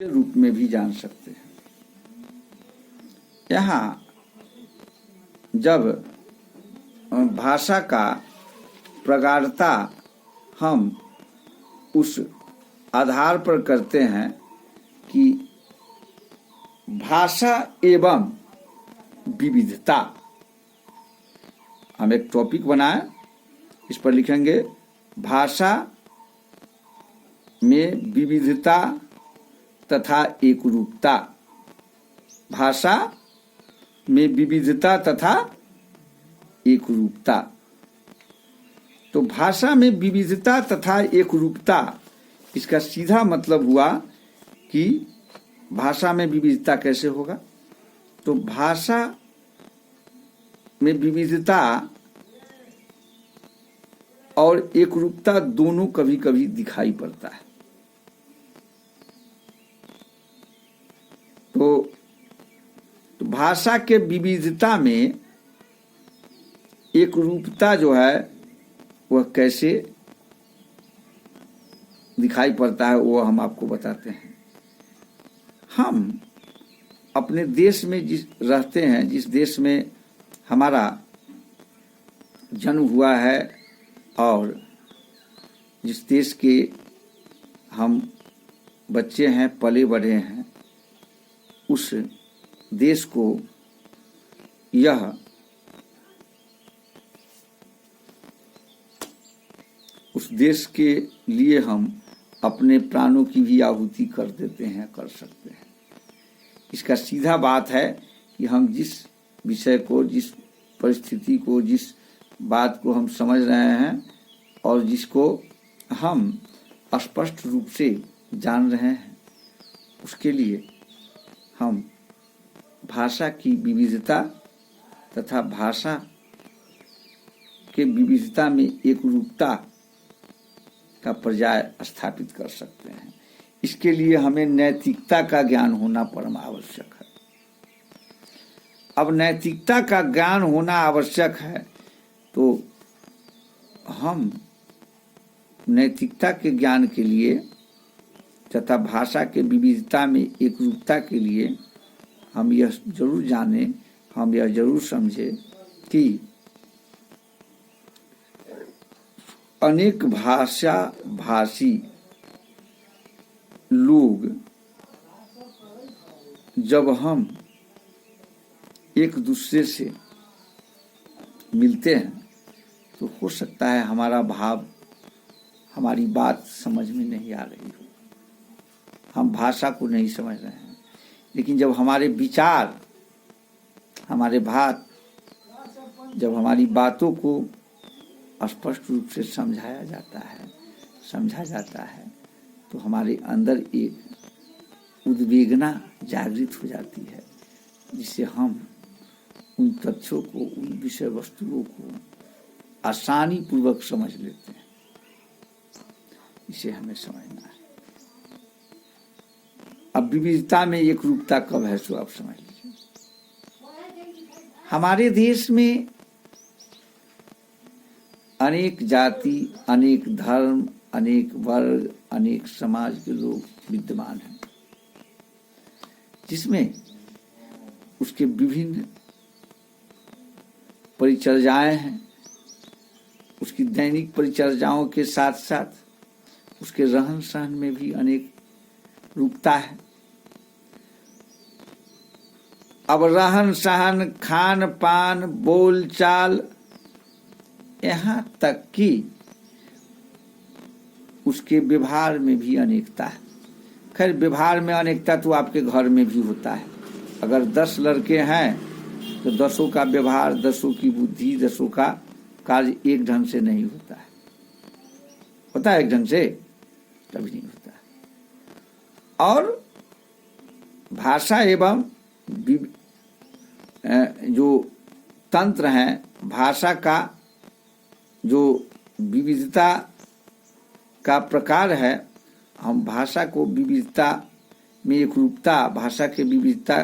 के रूप में भी जान सकते हैं। यहाँ जब भाषा का प्रगाढ़ता हम उस आधार पर करते हैं कि भाषा एवं विविधता, हम एक टॉपिक बनाए, इस पर लिखेंगे भाषा में विविधता तथा एकरूपता। भाषा में विविधता तथा एकरूपता। तो भाषा में विविधता तथा एकरूपता, इसका सीधा मतलब हुआ कि भाषा में विविधता कैसे होगा। तो भाषा में विविधता और एकरूपता दोनों कभी कभी दिखाई पड़ता है। तो भाषा के विविधता में एकरूपता जो है वह कैसे दिखाई पड़ता है वो हम आपको बताते हैं। हम अपने देश में जिस रहते हैं, जिस देश में हमारा जन्म हुआ है और जिस देश के हम बच्चे हैं, पले बढ़े हैं, उस देश को उस देश के लिए हम अपने प्राणों की भी आहुति कर देते हैं, कर सकते हैं। इसका सीधा बात है कि हम जिस विषय को, जिस परिस्थिति को, जिस बात को हम समझ रहे हैं और जिसको हम स्पष्ट रूप से जान रहे हैं, उसके लिए हम भाषा की विविधता तथा भाषा के विविधता में एकरूपता का पर्याय स्थापित कर सकते हैं। इसके लिए हमें नैतिकता का ज्ञान होना परम आवश्यक है। अब नैतिकता का ज्ञान होना आवश्यक है, तो हम नैतिकता के ज्ञान के लिए तथा भाषा के विविधता में एकरूपता के लिए हम यह जरूर जानें, हम यह जरूर समझें कि अनेक भाषा भाषी लोग जब हम एक दूसरे से मिलते हैं तो हो सकता है हमारा भाव, हमारी बात समझ में नहीं आ रही हो, हम भाषा को नहीं समझ रहे हैं, लेकिन जब हमारे विचार, हमारे बात, जब हमारी बातों को स्पष्ट रूप से समझा जाता है तो हमारे अंदर एक उद्वेगना जागृत हो जाती है, जिससे हम उन तथ्यों को, उन विषय वस्तुओं को आसानी पूर्वक समझ लेते हैं। इसे हमें समझना है। अब विविधता में एकरूपता कब है सो आप समझ लीजिए। हमारे देश में अनेक जाति, अनेक धर्म, अनेक वर्ग, अनेक समाज के लोग विद्यमान हैं, जिसमें उसके विभिन्न परिचर्याएं हैं। उसकी दैनिक परिचर्याओं के साथ साथ उसके रहन सहन में भी अनेक रूपता है। अब रहन सहन, खान पान, बोल चाल, यहाँ तक कि उसके व्यवहार में भी अनेकता है। खैर, व्यवहार में अनेकता तो आपके घर में भी होता है। अगर 10 लड़के हैं तो 10 का व्यवहार, 10 की बुद्धि, 10 का कार्य एक ढंग से नहीं होता है। होता है एक ढंग से? कभी नहीं होता है। और भाषा एवं जो तंत्र है, भाषा का जो विविधता का प्रकार है, हम भाषा को विविधता में एकरूपता, भाषा के विविधता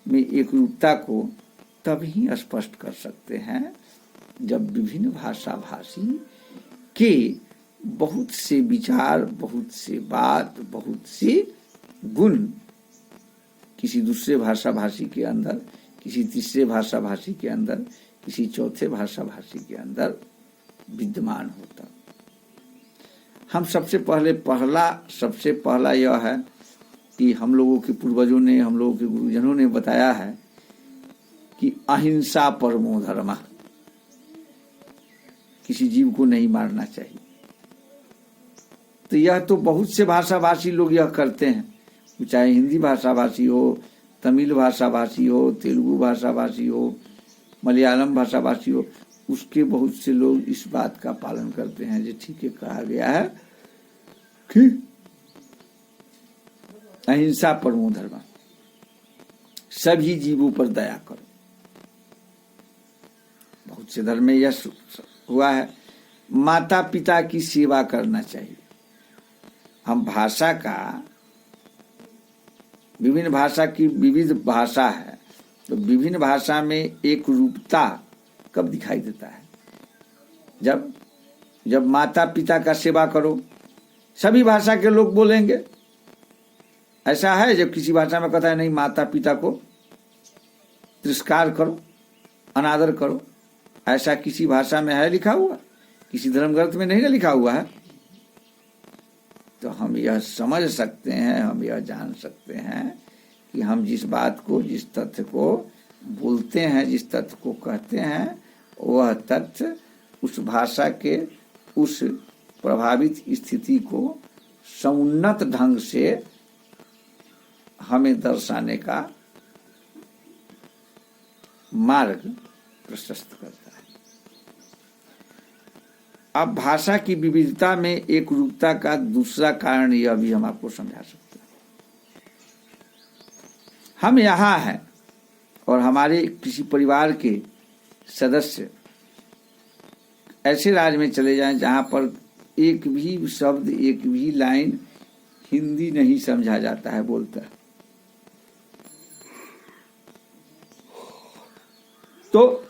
में एकरूपता को तभी स्पष्ट कर सकते हैं जब विभिन्न भाषा भाषी के बहुत से विचार, बहुत से बात, बहुत से गुण किसी दूसरे भाषा भाषी के अंदर, किसी तीसरे भाषा भाषी के अंदर, किसी चौथे भाषा भाषी के अंदर विद्यमान होता। हम सबसे पहला यह है कि हम लोगों के पूर्वजों ने, हम लोगों के गुरुजनों ने बताया है कि अहिंसा परमो धर्मः, किसी जीव को नहीं मारना चाहिए। तो यह तो बहुत से भाषा भाषी लोग यह करते हैं, चाहे हिंदी भाषा भाषी हो, तमिल भाषा भाषी हो, तेलुगु भाषा भाषी हो, मलयालम भाषा भाषी हो, उसके बहुत से लोग इस बात का पालन करते हैं जो ठीक है कहा गया है कि अहिंसा परमो धर्म, सभी जीवों पर दया करो। बहुत से धर्म में यह हुआ है। माता पिता की सेवा करना चाहिए। हम भाषा का, विभिन्न भाषा की विविध भाषा है, तो विभिन्न भाषा में एक रूपता कब दिखाई देता है? जब माता पिता का सेवा करो। सभी भाषा के लोग बोलेंगे, ऐसा है जब किसी भाषा में कहता है नहीं माता पिता को तिरस्कार करो, अनादर करो, ऐसा किसी भाषा में है लिखा हुआ? किसी धर्म ग्रंथ में नहीं ना लिखा हुआ है। तो हम यह समझ सकते हैं, हम यह जान सकते हैं कि हम जिस बात को, जिस तथ्य को बोलते हैं, जिस तथ्य को कहते हैं, वह तथ्य उस भाषा के उस प्रभावित स्थिति को समुन्नत ढंग से हमें दर्शाने का मार्ग प्रशस्त करता है। अब भाषा की विविधता में एक रूपता का दूसरा कारण यह भी हम आपको समझा सकते हैं। हम यहाँ हैं और हमारे किसी परिवार के सदस्य ऐसे राज्य में चले जाएं जहां पर एक भी शब्द, एक भी लाइन हिंदी नहीं समझा जाता है, बोलता है, तो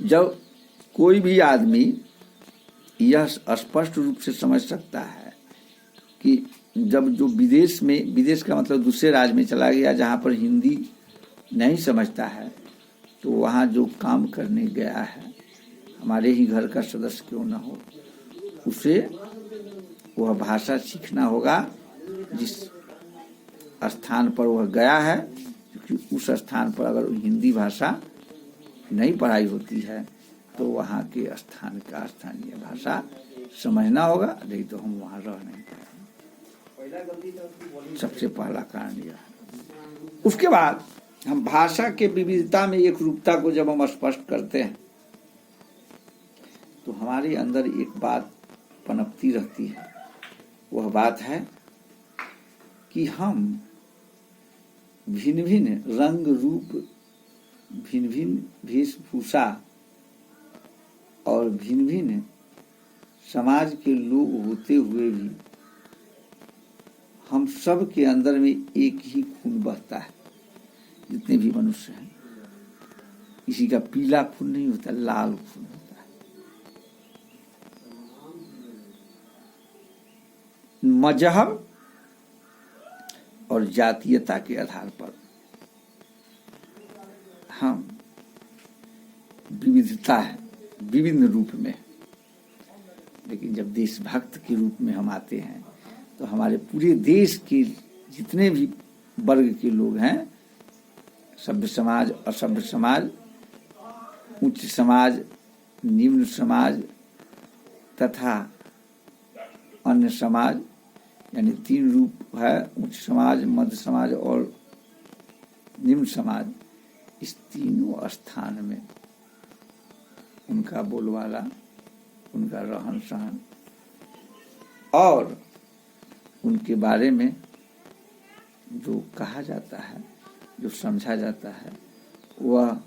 जब कोई भी आदमी यह स्पष्ट रूप से समझ सकता है कि जब जो विदेश का मतलब दूसरे राज्य में चला गया जहाँ पर हिंदी नहीं समझता है, तो वहाँ जो काम करने गया है, हमारे ही घर का सदस्य क्यों न हो, उसे वह भाषा सीखना होगा जिस स्थान पर वह गया है, क्योंकि उस स्थान पर अगर हिंदी भाषा नहीं पढ़ाई होती है तो वहाँ के स्थान का स्थानीय भाषा समझना होगा, नहीं तो हम वहाँ रह नहीं पाएंगे। सबसे पहला कारण यह है। उसके बाद हम भाषा के विविधता में एक रूपता को जब हम स्पष्ट करते हैं तो हमारे अंदर एक बात पनपती रहती है। वह बात है कि हम भिन्न भिन्न रंग रूप, भिन्न भिन्न वेशभूषा और भिन्न भिन्न समाज के लोग होते हुए भी हम सब के अंदर में एक ही खून बहता है। जितने भी मनुष्य हैं, किसी का पीला खून नहीं होता, लाल खून होता है। मजहब और जातीयता के आधार पर हम विविधता है, विभिन्न रूप में, लेकिन जब देशभक्त के रूप में हम आते हैं तो हमारे पूरे देश के जितने भी वर्ग के लोग हैं, सभ्य समाज, असभ्य समाज, उच्च समाज, निम्न समाज तथा अन्य समाज, यानी 3 रूप है, उच्च समाज, मध्य समाज और निम्न समाज। इस तीनों स्थान में उनका बोलबाला, उनका रहन सहन और उनके बारे में जो कहा जाता है, जो समझा जाता है, वह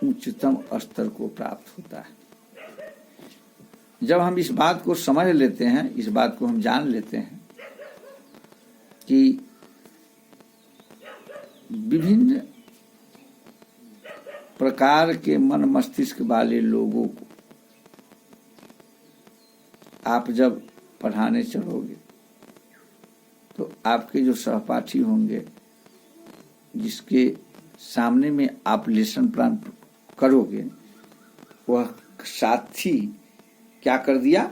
उच्चतम स्तर को प्राप्त होता है। जब हम इस बात को समझ लेते हैं, इस बात को हम जान लेते हैं कि विभिन्न प्रकार के मन मस्तिष्क वाले लोगों को आप जब पढ़ाने चढ़ोगे तो आपके जो सहपाठी होंगे, जिसके सामने में आप लेसन प्लान करोगे, वह साथी क्या कर दिया,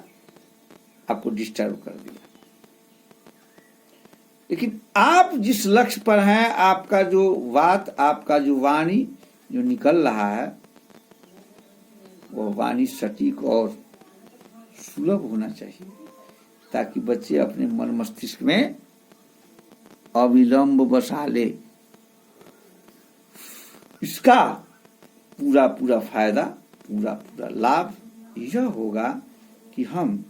आपको डिस्टर्ब कर दिया। लेकिन आप जिस लक्ष्य पर हैं, आपका जो बात, आपका जो वाणी जो निकल रहा है, वह वाणी सटीक और सुलभ होना चाहिए, ताकि बच्चे अपने मन मस्तिष्क में अविलंब बसा ले। इसका पूरा पूरा फायदा, पूरा पूरा लाभ यह होगा कि हम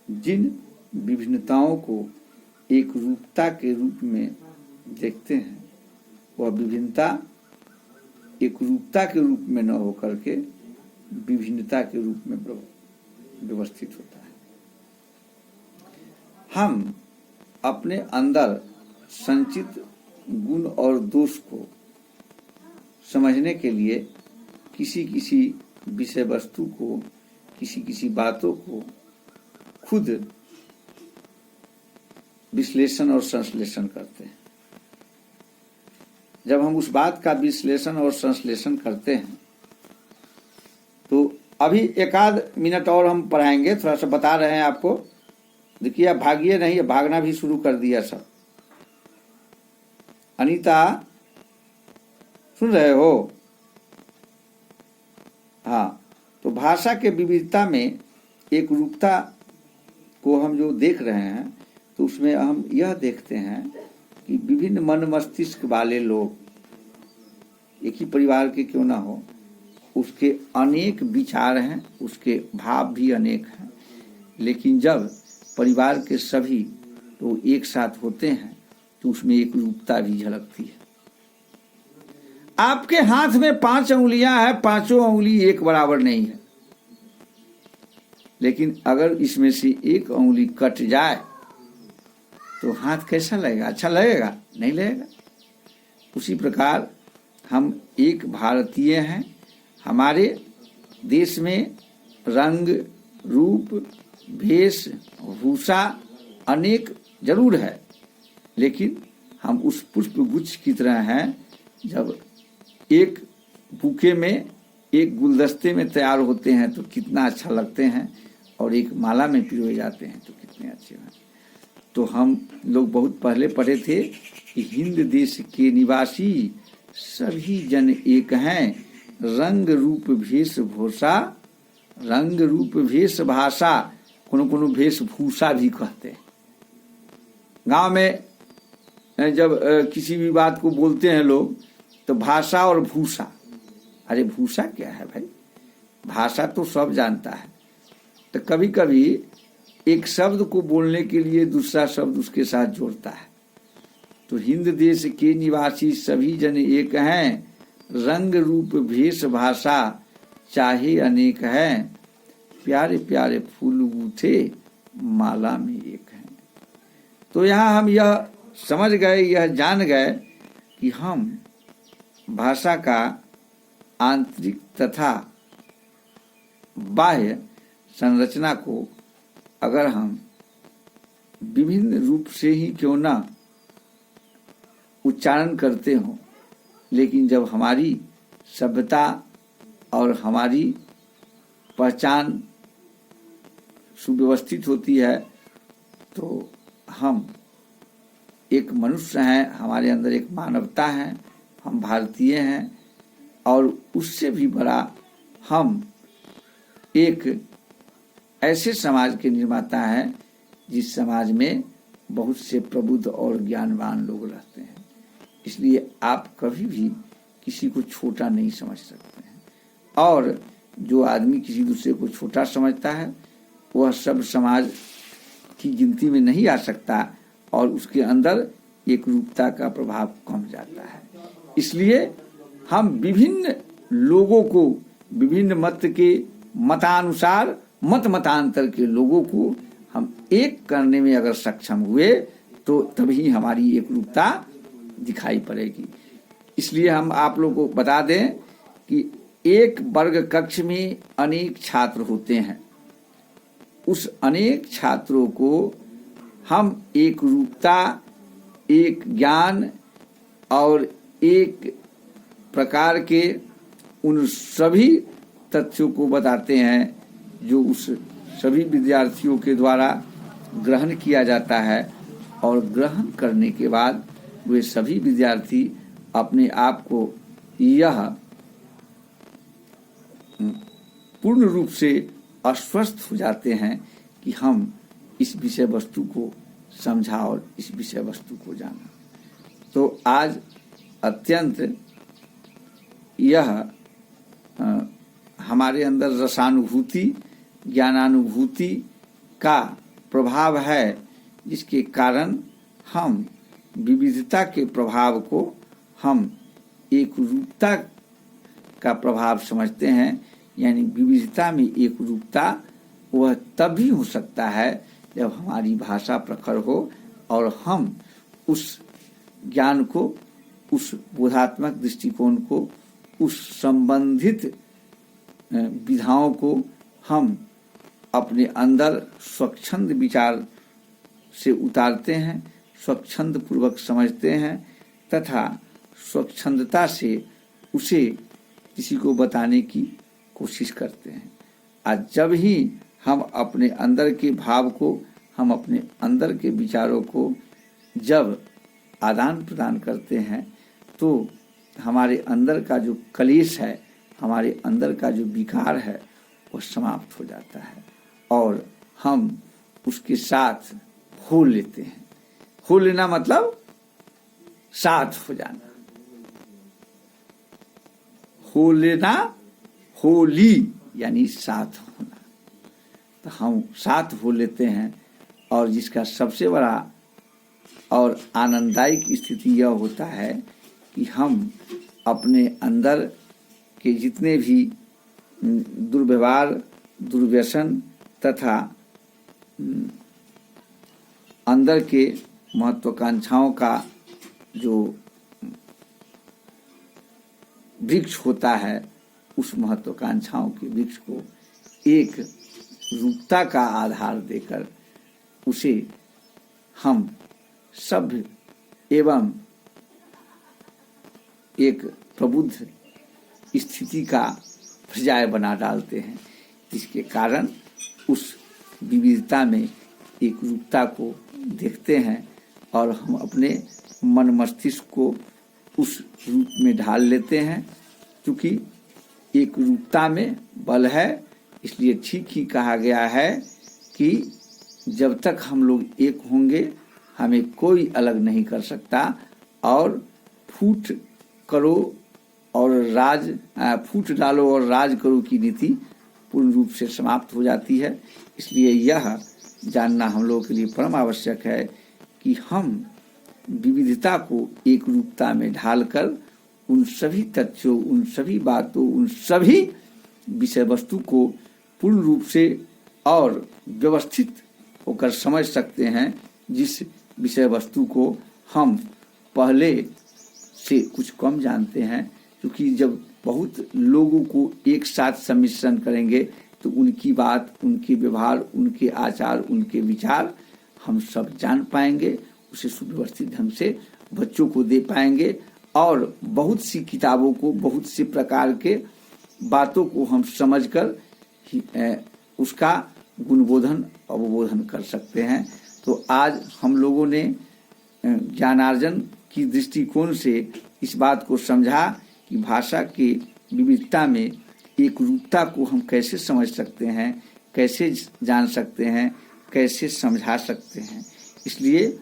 जिन विभिन्नताओं को एक रूपता के रूप में देखते हैं, वह विभिन्नता एक रूपता के रूप में न होकर के विभिन्नता के रूप में व्यवस्थित होता है। हम अपने अंदर संचित गुण और दोष को समझने के लिए किसी किसी विषय वस्तु को, किसी किसी बातों को खुद विश्लेषण और संश्लेषण करते हैं। जब हम उस बात का विश्लेषण और संश्लेषण करते हैं, तो अभी एक आध मिनट और हम पढ़ाएंगे, थोड़ा सा बता रहे हैं आपको। देखिए, आप भागिए नहीं, भागना भी शुरू कर दिया सब। अनीता, सुन रहे हो? हाँ, तो भाषा के विविधता में एक रूपता को हम जो देख रहे हैं, तो उसमें हम यह देखते हैं कि विभिन्न मन मस्तिष्क वाले लोग, एक ही परिवार के क्यों ना हो, उसके अनेक विचार हैं, उसके भाव भी अनेक हैं, लेकिन जब परिवार के सभी लोग एक साथ होते हैं तो उसमें एक रूपता भी झलकती है। आपके हाथ में 5 उंगलियां हैं, 5 उंगली एक बराबर नहीं है, लेकिन अगर इसमें से एक उंगली कट जाए तो हाथ कैसा लगेगा? अच्छा लगेगा? नहीं लगेगा। उसी प्रकार हम एक भारतीय हैं। हमारे देश में रंग, रूप, भेष, भूषा अनेक जरूर है, लेकिन हम उस पुष्प गुच्छ की तरह हैं। जब एक बुके में, एक गुलदस्ते में तैयार होते हैं तो कितना अच्छा लगते हैं, और एक माला में पिरोए जाते हैं तो कितने अच्छे हैं। तो हम लोग बहुत पहले पढ़े थे कि हिंद देश के निवासी सभी जन एक हैं, रंग रूप भेष भूषा, रंग रूप भेष भाषा, कोनो भेष भूषा भी कहते हैं। गांव में जब किसी भी बात को बोलते हैं लोग, तो भाषा और भूषा, अरे भूषा क्या है भाई? भाषा तो सब जानता है। तो कभी कभी एक शब्द को बोलने के लिए दूसरा शब्द उसके साथ जोड़ता है। तो हिंद देश के निवासी सभी जन एक हैं, रंग रूप भेष भाषा चाहे अनेक हैं, प्यारे प्यारे फूल गूथे माला में एक हैं। तो यहाँ हम यह समझ गए, यह जान गए कि हम भाषा का आंतरिक तथा बाह्य संरचना को अगर हम विभिन्न रूप से ही क्यों ना उच्चारण करते हों, लेकिन जब हमारी सभ्यता और हमारी पहचान सुव्यवस्थित होती है, तो हम एक मनुष्य हैं, हमारे अंदर एक मानवता है, हम भारतीय हैं, और उससे भी बड़ा हम एक ऐसे समाज के निर्माता हैं जिस समाज में बहुत से प्रबुद्ध और ज्ञानवान लोग रहते हैं। इसलिए आप कभी भी किसी को छोटा नहीं समझ सकते हैं, और जो आदमी किसी दूसरे को छोटा समझता है वह सब समाज की गिनती में नहीं आ सकता, और उसके अंदर एक रूपता का प्रभाव कम जाता है। इसलिए हम विभिन्न लोगों को, विभिन्न मत के मतानुसार, मतांतर के लोगों को हम एक करने में अगर सक्षम हुए तो तभी हमारी एक रूपता दिखाई पड़ेगी। इसलिए हम आप लोगों को बता दें कि एक वर्ग कक्ष में अनेक छात्र होते हैं। उस अनेक छात्रों को हम एक रूपता, एक ज्ञान और एक प्रकार के उन सभी तथ्यों को बताते हैं जो उस सभी विद्यार्थियों के द्वारा ग्रहण किया जाता है, और ग्रहण करने के बाद वे सभी विद्यार्थी अपने आप को यह पूर्ण रूप से आश्वस्त हो जाते हैं कि हम इस विषय वस्तु को समझा और इस विषय वस्तु को जाना। तो आज अत्यंत यह हमारे अंदर रसानुभूति, ज्ञानानुभूति का प्रभाव है, जिसके कारण हम विविधता के प्रभाव को हम एक रूपता का प्रभाव समझते हैं। यानी विविधता में एक रूपता वह तभी हो सकता है जब हमारी भाषा प्रखर हो और हम उस ज्ञान को, उस बोधात्मक दृष्टिकोण को, उस संबंधित विधाओं को हम अपने अंदर स्वच्छंद विचार से उतारते हैं, स्वच्छंद पूर्वक समझते हैं तथा स्वच्छंदता से उसे किसी को बताने की कोशिश करते हैं। आज जब ही हम अपने अंदर के भाव को, हम अपने अंदर के विचारों को जब आदान प्रदान करते हैं तो हमारे अंदर का जो कलेश है, हमारे अंदर का जो विकार है वो समाप्त हो जाता है और हम उसके साथ हो लेते हैं। हो लेना मतलब साथ हो जाना। हो लेना, होली यानी साथ होना। तो हम साथ हो लेते हैं और जिसका सबसे बड़ा और आनंददायक स्थिति यह होता है कि हम अपने अंदर के जितने भी दुर्व्यवहार, दुर्व्यसन तथा अंदर के महत्वाकांक्षाओं का जो वृक्ष होता है, उस महत्वाकांक्षाओं के वृक्ष को एक रूपता का आधार देकर उसे हम सभ्य एवं एक प्रबुद्ध स्थिति का पर्याय बना डालते हैं, जिसके कारण उस विविधता में एक रूपता को देखते हैं और हम अपने मन मस्तिष्क को उस रूप में ढाल लेते हैं। क्योंकि एक रूपता में बल है, इसलिए ठीक ही कहा गया है कि जब तक हम लोग एक होंगे हमें कोई अलग नहीं कर सकता और फूट डालो और राज करो की नीति पूर्ण रूप से समाप्त हो जाती है। इसलिए यह जानना हम लोगों के लिए परम आवश्यक है कि हम विविधता को एक रूपता में ढालकर उन सभी तथ्यों, उन सभी बातों, उन सभी विषय वस्तु को पूर्ण रूप से और व्यवस्थित होकर समझ सकते हैं, जिस विषय वस्तु को हम पहले से कुछ कम जानते हैं। क्योंकि जब बहुत लोगों को एक साथ सम्मिश्रण करेंगे तो उनकी बात, उनके व्यवहार, उनके आचार, उनके विचार हम सब जान पाएंगे, उसे सुव्यवस्थित ढंग से बच्चों को दे पाएंगे और बहुत सी किताबों को, बहुत से प्रकार के बातों को हम समझकर उसका गुणबोधन अवबोधन कर सकते हैं। तो आज हम लोगों ने ज्ञानार्जन की दृष्टिकोण से इस बात को समझा कि भाषा के विविधता में एक रूपता को हम कैसे समझ सकते हैं, कैसे जान सकते हैं, कैसे समझा सकते हैं। इसलिए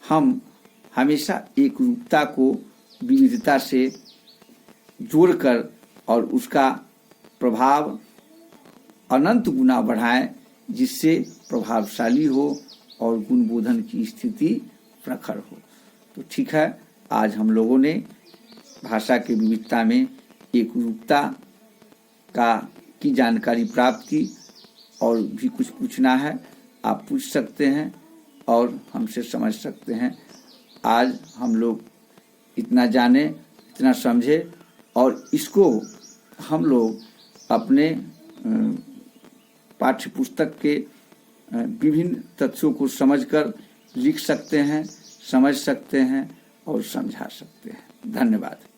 हम हमेशा एक रूपता को विविधता से जोड़कर और उसका प्रभाव अनंत गुना बढ़ाएं, जिससे प्रभावशाली हो और गुणबोधन की स्थिति प्रखर हो। तो ठीक है, आज हम लोगों ने भाषा की विविधता में एक रूपता की जानकारी प्राप्त की। और भी कुछ पूछना है आप पूछ सकते हैं और हमसे समझ सकते हैं। आज हम लोग इतना जाने, इतना समझे और इसको हम लोग अपने पाठ्य पुस्तक के विभिन्न तथ्यों को समझकर लिख सकते हैं, समझ सकते हैं और समझा सकते हैं। धन्यवाद।